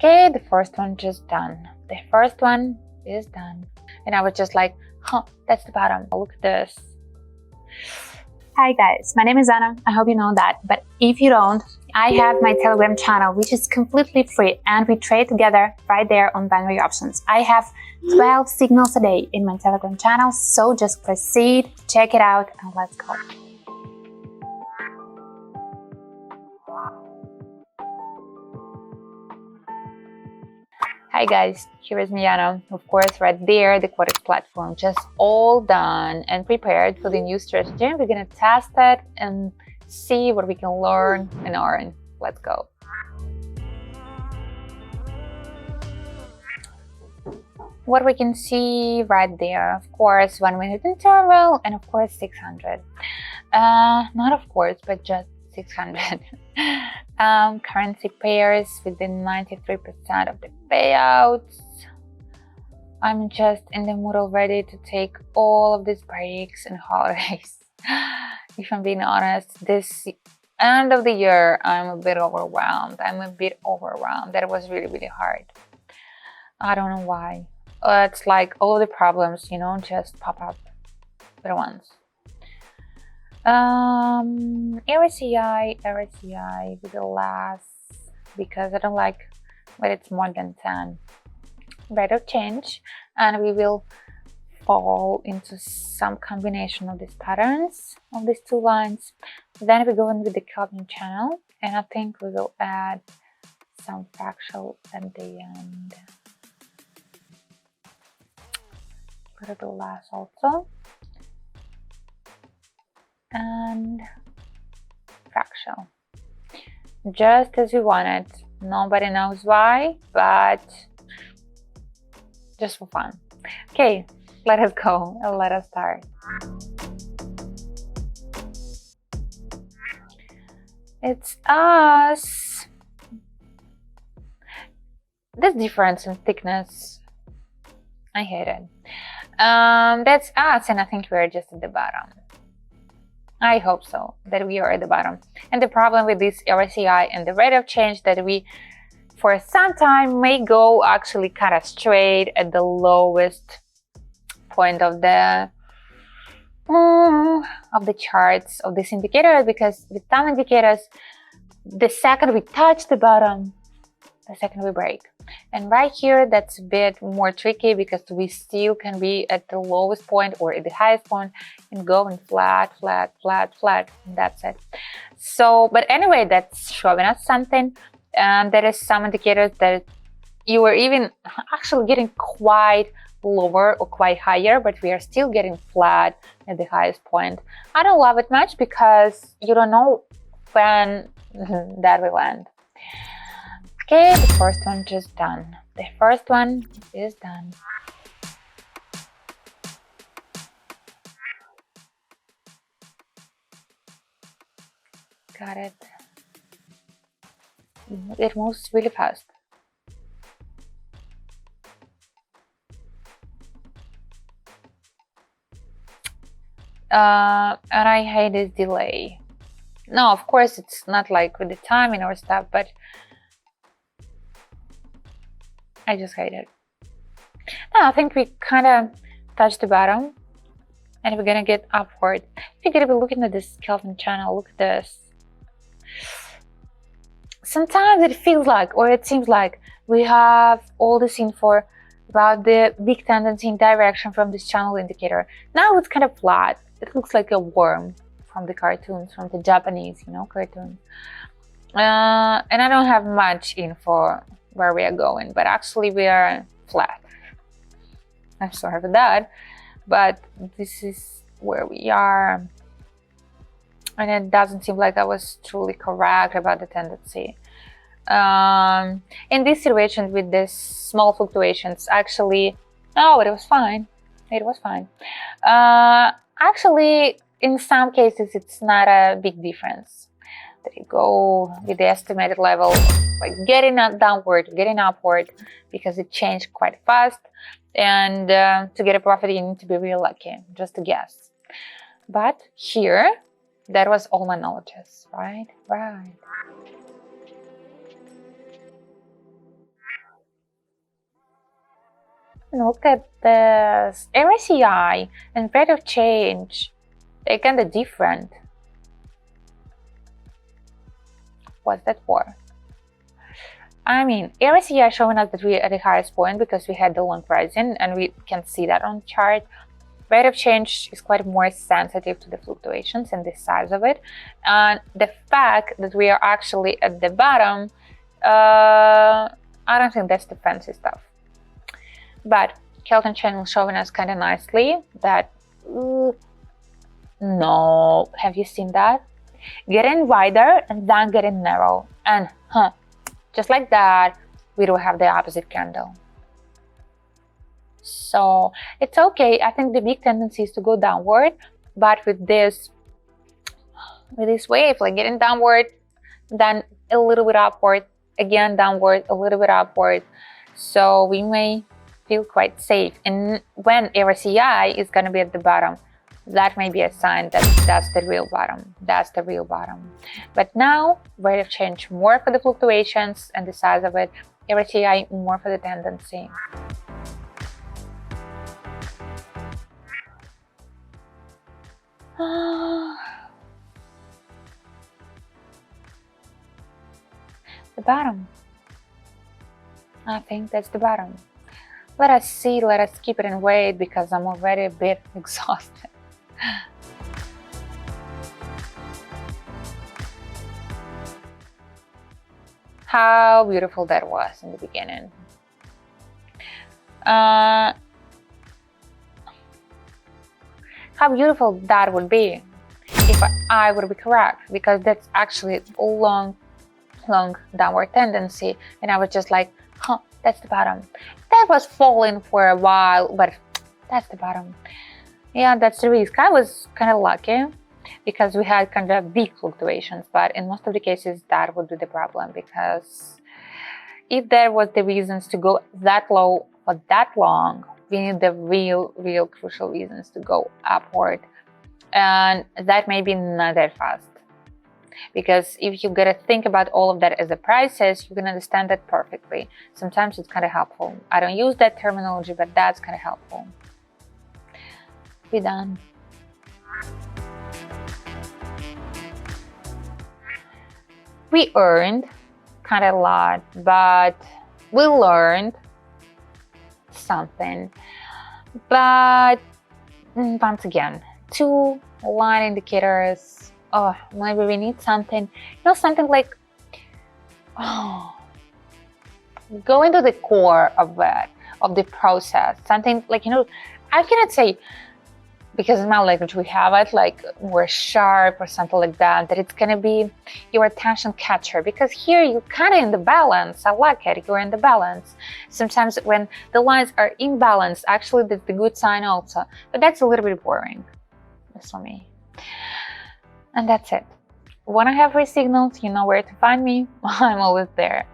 Okay, the first one just done. The first one is done. And I was just like, huh, that's the bottom. Look at this. Hi guys, my name is Anna. I hope you know that. But if you don't, I have my Telegram channel, which is completely free, and we trade together right there on binary options. I have 12 signals a day in my Telegram channel, so just proceed, check it out, and let's go. Hi guys, here is Miana. Of course, right there, the Quotex platform, just all done and prepared for the new strategy. We're gonna test it and see what we can learn and earn. Let's go. What we can see right there, of course, 1 minute interval, and of course 600. Not of course, but just 600. Currency pairs within 93% of the payouts. I'm just in the mood already to take all of these breaks and holidays. If I'm being honest, this end of the year, I'm a bit overwhelmed. That was really, really hard. I don't know why. It's like all the problems, just pop up at once. RSCI with the last, because I don't like when it's more than 10. Rate of change, and we will fall into some combination of these patterns of these two lines. Then we go in with the Kelvin channel, and I think we will add some fractal at the end. Go to the last also, and fractal, just as we want it. Nobody knows why, but just for fun. Okay, let us go and let us start. It's us. This difference in thickness, I hate it. That's us, and I think we're just at the bottom. I hope so, that we are at the bottom. And the problem with this RSCI and the rate of change that we, for some time, may go actually kind of straight at the lowest point of the charts of this indicator, because with some indicators, the second we touch the bottom, the second we break. And right here, that's a bit more tricky because we still can be at the lowest point or at the highest point and going flat, flat, flat, flat. And that's it. So, but anyway, that's showing us something. And there is some indicators that you are even actually getting quite lower or quite higher, but we are still getting flat at the highest point. I don't love it much because you don't know when that will end. Okay, the first one just done. The first one is done. Got it. It moves really fast. And I hate this delay. No, of course, it's not like with the timing or stuff, but I just hate it. Now I think we kind of touched the bottom, and we're gonna get upward. If you're gonna be looking at this Kelvin channel, look at this. Sometimes it feels like, or it seems like, we have all this info about the big tendency in direction from this channel indicator. Now it's kind of flat. It looks like a worm from the cartoons, from the Japanese, cartoons. And I don't have much info where we are going, but actually we are flat. I'm sorry for that, but this is where we are. And it doesn't seem like I was truly correct about the tendency. In this situation with this small fluctuations, actually, no, it was fine. It was fine. Actually, in some cases, it's not a big difference. There you go with the estimated level, like getting downward, getting upward, because it changed quite fast. And to get a profit, you need to be real lucky, just to guess. But here, that was all my knowledges, right? Right. Look at this. RSCI and rate of change. They're kind of different. What's that for? I mean, RSCI showing us that we're at the highest point because we had the long rising, and we can see that on the chart. Rate of change is quite more sensitive to the fluctuations and the size of it. And the fact that we are actually at the bottom, I don't think that's the fancy stuff. But Kelton channel showing us kind of nicely that, no, have you seen that? Getting wider and then getting narrow. And just like that, we do have the opposite candle. So it's okay. I think the big tendency is to go downward, but with this wave, like getting downward, then a little bit upward, again downward, a little bit upward. So we may feel quite safe. And when RSCI is going to be at the bottom, that may be a sign that that's the real bottom. That's the real bottom. But now, rate of change more for the fluctuations and the size of it, RSCI more for the tendency. The bottom. I think that's the bottom. Let us see, let us keep it and wait because I'm already a bit exhausted. How beautiful that was in the beginning. How beautiful that would be if I would be correct, because that's actually a long downward tendency, and I was just like, that's the bottom. That was falling for a while, but that's the bottom. Yeah, that's the risk. I was kind of lucky because we had kind of big fluctuations, but in most of the cases that would be the problem, because if there was the reasons to go that low for that long, we need the real crucial reasons to go upward, and that may be not that fast. Because if you gotta think about all of that as a prices, you can understand that perfectly. Sometimes it's kind of helpful. I don't use that terminology, but that's kind of helpful. We're done. We earned kind of a lot, but we learned something. But once again, 2 line indicators. Oh, maybe we need something, something like, go into the core of it, of the process. Something like, I cannot say, because in my language we have it like more sharp or something like that it's gonna be your attention catcher, because here you're kind of in the balance. I like it, you're in the balance. Sometimes when the lines are imbalanced, actually that's the good sign also, but that's a little bit boring. That's for me. And that's it. When I have free signals, you know where to find me. I'm always there.